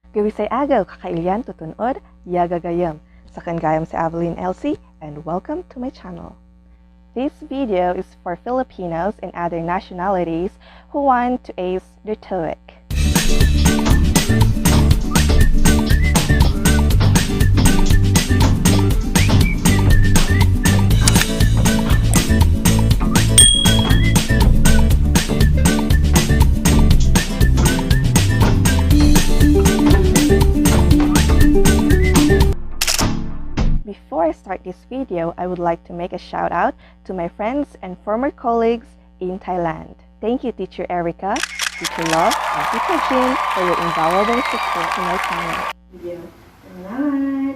Gawi say agaw kakailian tutunod, yaga gayam. Sakan gayam si Evelyn Elsie, and welcome to my channel. This video is for Filipinos and other nationalities who want to ace their Toeic. Before I start this video, I would like to make a shout out to my friends and former colleagues in Thailand. Thank you, Teacher Erica, Teacher Love, and Teacher Jean for your invaluable support to my channel. Salamat!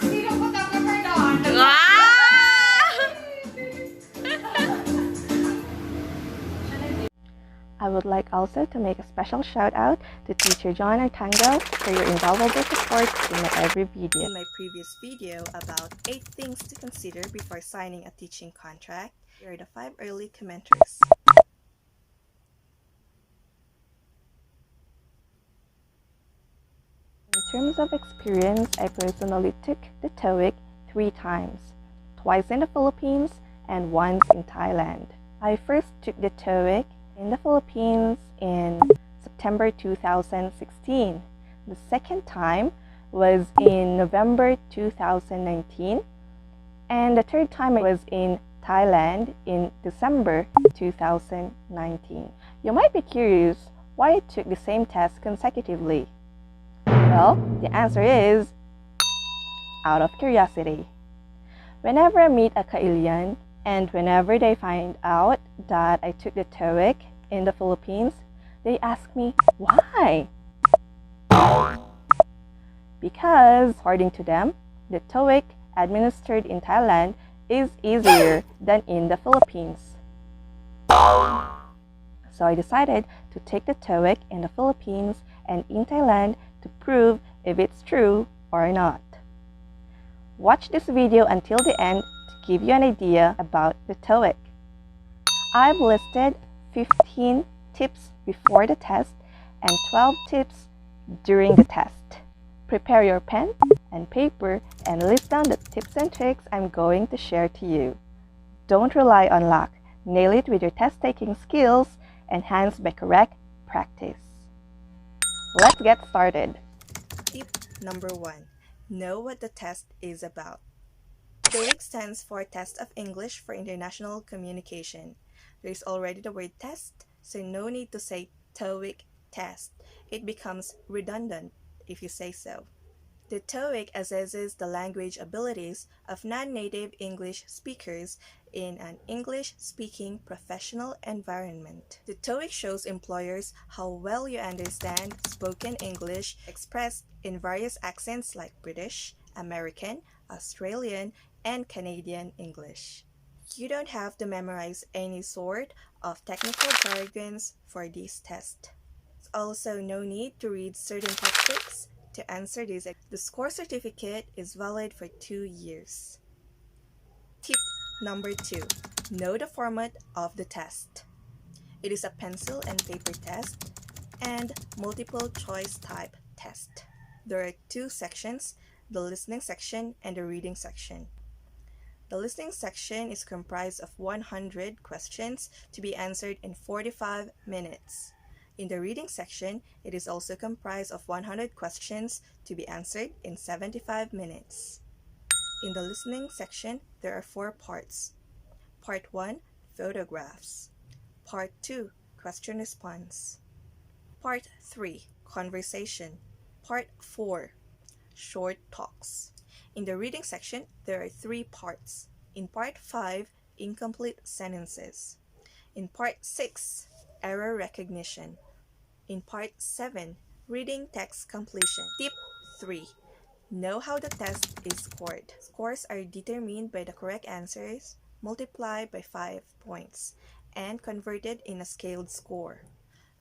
Sino po tapos doon? I would like also to make a special shout out to Teacher John Artango for your invaluable support in my every video. In my previous video about 8 things to consider before signing a teaching contract, here are the 5 early commenters. In terms of experience, I personally took the Toeic 3 times, twice in the Philippines and once in Thailand. I first took the Toeic in the Philippines in September 2016. The second time was in November 2019, and the third time was in Thailand in December 2019. You might be curious why I took the same test consecutively. Well, the answer is out of curiosity. Whenever I meet a Kailian, and whenever they find out that I took the Toeic in the Philippines, they ask me, why? Because, according to them, the Toeic administered in Thailand is easier than in the Philippines. So I decided to take the Toeic in the Philippines and in Thailand to prove if it's true or not. Watch this video until the end to give you an idea about the Toeic. I've listed 15 tips before the test and 12 tips during the test. Prepare your pen and paper and list down the tips and tricks I'm going to share to you. Don't rely on luck. Nail it with your test-taking skills enhanced by correct practice. Let's get started. Tip number 1. Know what the test is about. TOEIC stands for Test of English for International Communication. There is already the word test, so no need to say TOEIC test. It becomes redundant if you say so. The TOEIC assesses the language abilities of non-native English speakers in an English-speaking professional environment. The TOEIC shows employers how well you understand spoken English expressed in various accents like British, American, Australian, and Canadian English. You don't have to memorize any sort of technical jargons for this test. There's also no need to read certain textbooks to answer this. The score certificate is valid for 2 years. Tip number 2. Know the format of the test. It is a pencil and paper test and multiple choice type test. There are 2 sections, the listening section and the reading section. The listening section is comprised of 100 questions to be answered in 45 minutes. In the reading section, it is also comprised of 100 questions to be answered in 75 minutes. In the listening section, there are 4 parts. Part 1, photographs. Part 2, question response. Part 3, conversation. Part 4, short talks. In the reading section, there are 3 parts. In Part 5, incomplete sentences. In Part 6, error recognition. In Part 7, reading text completion. Tip 3. Know how the test is scored. Scores are determined by the correct answers, multiplied by 5 points, and converted in a scaled score.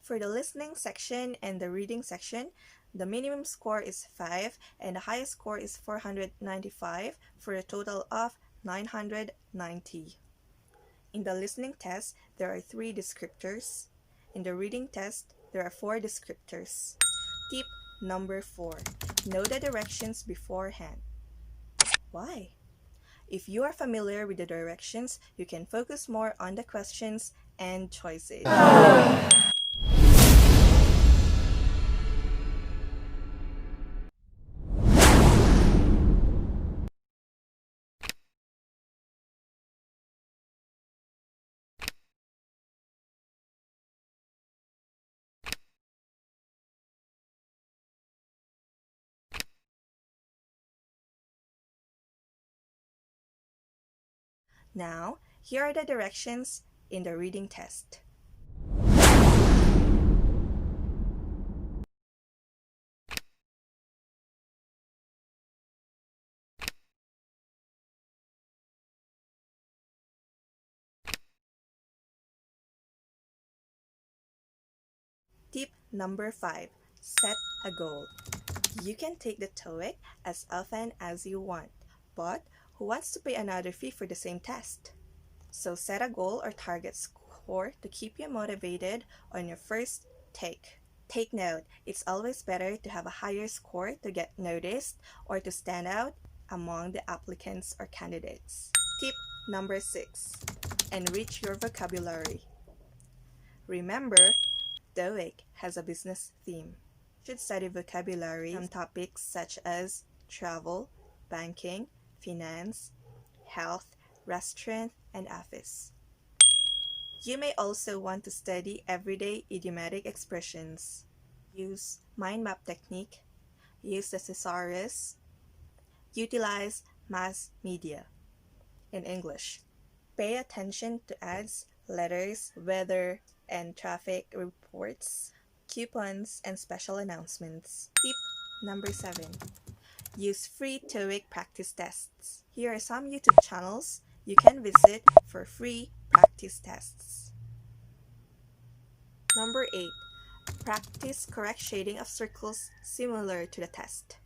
For the listening section and the reading section, the minimum score is 5 and the highest score is 495 for a total of 990. In the listening test, there are 3 descriptors. In the reading test, there are 4 descriptors. Tip number 4. Know the directions beforehand. Why? If you are familiar with the directions, you can focus more on the questions and choices. Now, here are the directions in the reading test. Tip number 5. Set a goal. You can take the Toeic as often as you want, but who wants to pay another fee for the same test? So set a goal or target score to keep you motivated on your first take. Take note, it's always better to have a higher score to get noticed or to stand out among the applicants or candidates. Tip number 6. Enrich your vocabulary. Remember, Toeic has a business theme. You should study vocabulary from topics such as travel, banking, finance, health, restaurant, and office. You may also want to study everyday idiomatic expressions. Use mind map technique, use the thesaurus, utilize mass media. In English, pay attention to ads, letters, weather, and traffic reports, coupons, and special announcements. Tip number 7. Use free Toeic practice tests. Here are some YouTube channels you can visit for free practice tests. Number 8. Practice correct shading of circles similar to the test.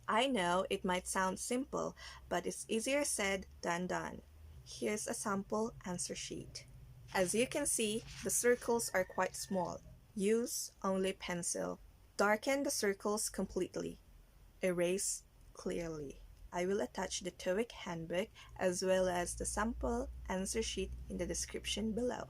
I know it might sound simple, but it's easier said than done. Here's a sample answer sheet. As you can see, the circles are quite small. Use only pencil. Darken the circles completely. Erase clearly. I will attach the Toeic handbook as well as the sample answer sheet in the description below.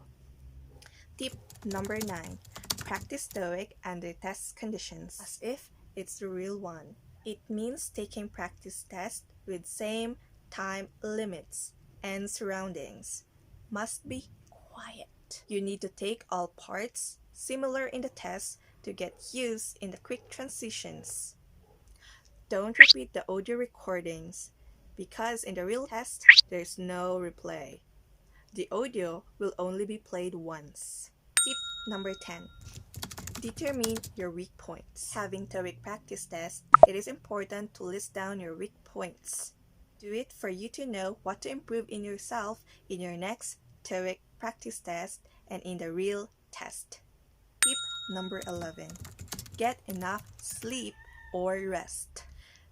Tip number 9. Practice Toeic under test conditions as if it's the real one. It means taking practice tests with same time limits and surroundings. Must be quiet. You need to take all parts similar in the test to get used in the quick transitions. Don't repeat the audio recordings because in the real test, there's no replay. The audio will only be played once. Tip number 10. Determine your weak points. Having Toeic practice test, it is important to list down your weak points. Do it for you to know what to improve in yourself in your next Toeic practice test and in the real test. Tip number 11. Get enough sleep or rest.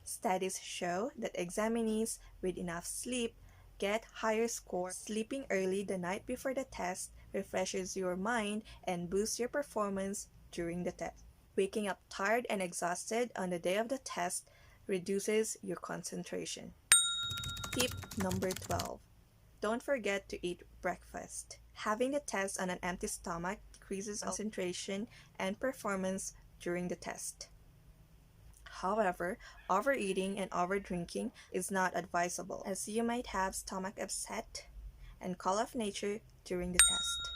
Studies show that examinees with enough sleep get higher scores. Sleeping early the night before the test refreshes your mind and boosts your performance during the test. Waking up tired and exhausted on the day of the test reduces your concentration. Tip number 12. Don't forget to eat breakfast. Having the test on an empty stomach decreases concentration and performance during the test. However, overeating and overdrinking is not advisable as you might have stomach upset and call off nature during the test.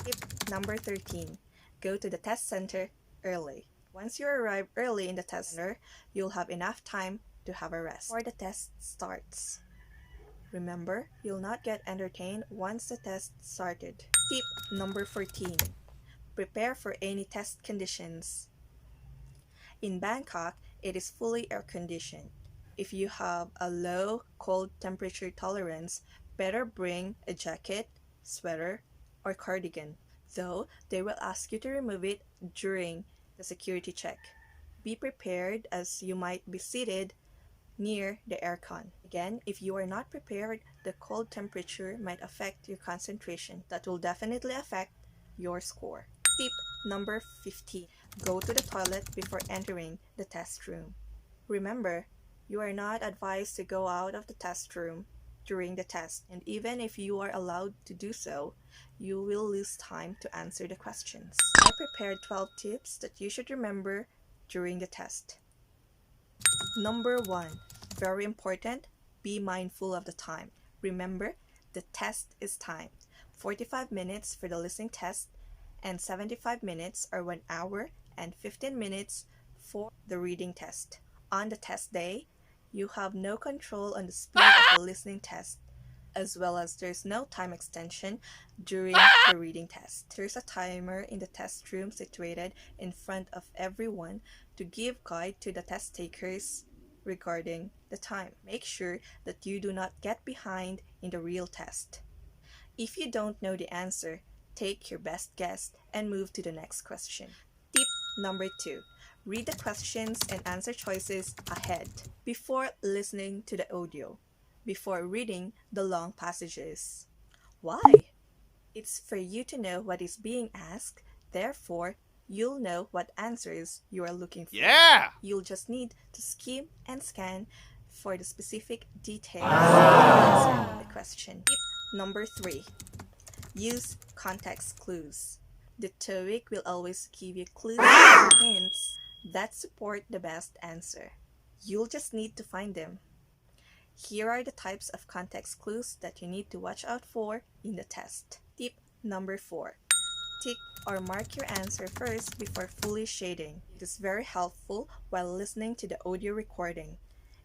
Tip number 13. Go to the test center early. Once you arrive early in the test center, you'll have enough time to have a rest before the test starts. Remember, you'll not get entertained once the test started. Tip number 14. Prepare for any test conditions. In Bangkok, it is fully air-conditioned. If you have a low cold temperature tolerance, better bring a jacket, sweater, or cardigan, though they will ask you to remove it during the security check. Be prepared as you might be seated near the aircon. Again, if you are not prepared, the cold temperature might affect your concentration. That will definitely affect your score. Tip number 15. Go to the toilet before entering the test room. Remember, you are not advised to go out of the test room during the test, and even if you are allowed to do so, you will lose time to answer the questions. I prepared 12 tips that you should remember during the test. Number 1, very important, be mindful of the time. Remember, the test is timed. 45 minutes for the listening test and 75 minutes or 1 hour and 15 minutes for the reading test. On the test day, you have no control on the speed of the listening test, as well as there's no time extension during the reading test. There's a timer in the test room situated in front of everyone to give guide to the test takers regarding the time. Make sure that you do not get behind in the real test. If you don't know the answer, take your best guess and move to the next question. Tip number 2. Read the questions and answer choices ahead before listening to the audio, before reading the long passages. Why? It's for you to know what is being asked, therefore, you'll know what answers you are looking for. Yeah! You'll just need to skim and scan for the specific details to answer the question. Tip number 3. Use context clues. The Toeic will always give you clues and hints that support the best answer. You'll just need to find them. Here are the types of context clues that you need to watch out for in the test. Tip number 4. Tick or mark your answer first before fully shading. It is very helpful while listening to the audio recording.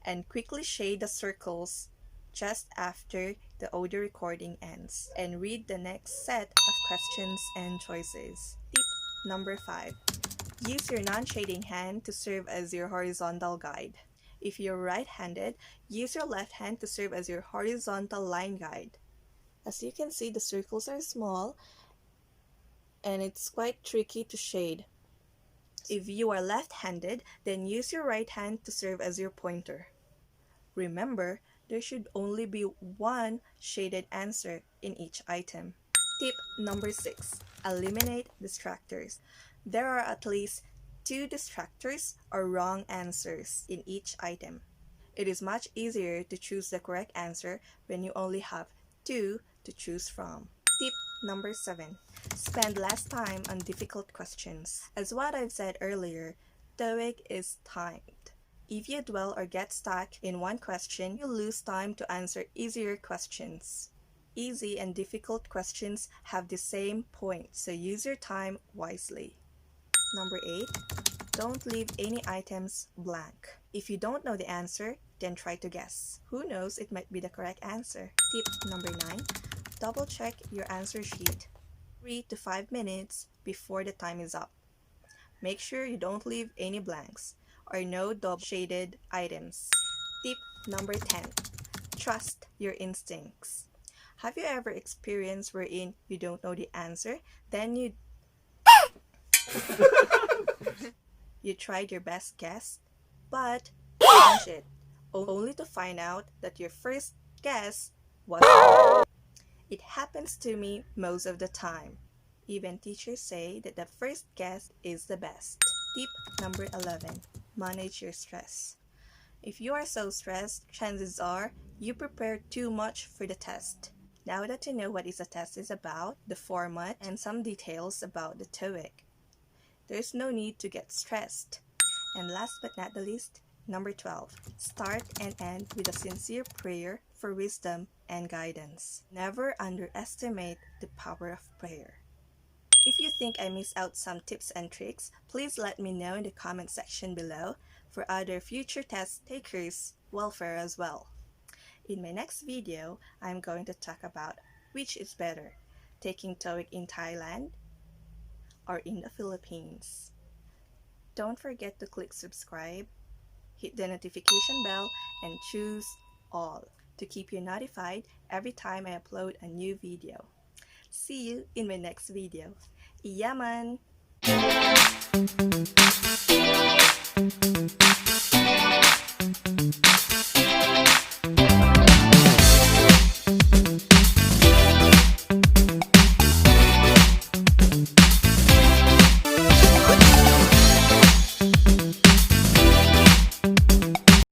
And quickly shade the circles just after the audio recording ends. And read the next set of questions and choices. Tip number 5. Use your non-shading hand to serve as your horizontal guide. If you're right-handed, use your left hand to serve as your horizontal line guide. As you can see, the circles are small and it's quite tricky to shade. If you are left-handed, then use your right hand to serve as your pointer. Remember, there should only be one shaded answer in each item. Tip number 6. Eliminate distractors. There are at least 2 distractors or wrong answers in each item. It is much easier to choose the correct answer when you only have 2 to choose from. Tip number 7. Spend less time on difficult questions. As what I've said earlier, Toeic is timed. If you dwell or get stuck in one question, you lose time to answer easier questions. Easy and difficult questions have the same point, so use your time wisely. Number 8. Don't leave any items blank. If you don't know the answer, then try to guess. Who knows, it might be the correct answer. Tip number 9. Double check your answer sheet 3 to 5 minutes before the time is up. Make sure you don't leave any blanks or no double shaded items. Tip number 10. Trust your instincts. Have you ever experienced wherein you don't know the answer, then you tried your best guess, but change it, only to find out that your first guess was wrong. It happens to me most of the time. Even teachers say that the first guess is the best. Tip number 11. Manage your stress. If you are so stressed, chances are you prepared too much for the test. Now that you know what the test is about, the format, and some details about the Toeic, there's no need to get stressed. And last but not the least, number 12. Start and end with a sincere prayer for wisdom and guidance. Never underestimate the power of prayer. If you think I missed out some tips and tricks, please let me know in the comment section below for other future test takers' welfare as well. In my next video, I'm going to talk about which is better, taking Toeic in Thailand or in the Philippines. Don't forget to click subscribe, hit the notification bell, and choose all to keep you notified every time I upload a new video. See you in my next video. Iyaman!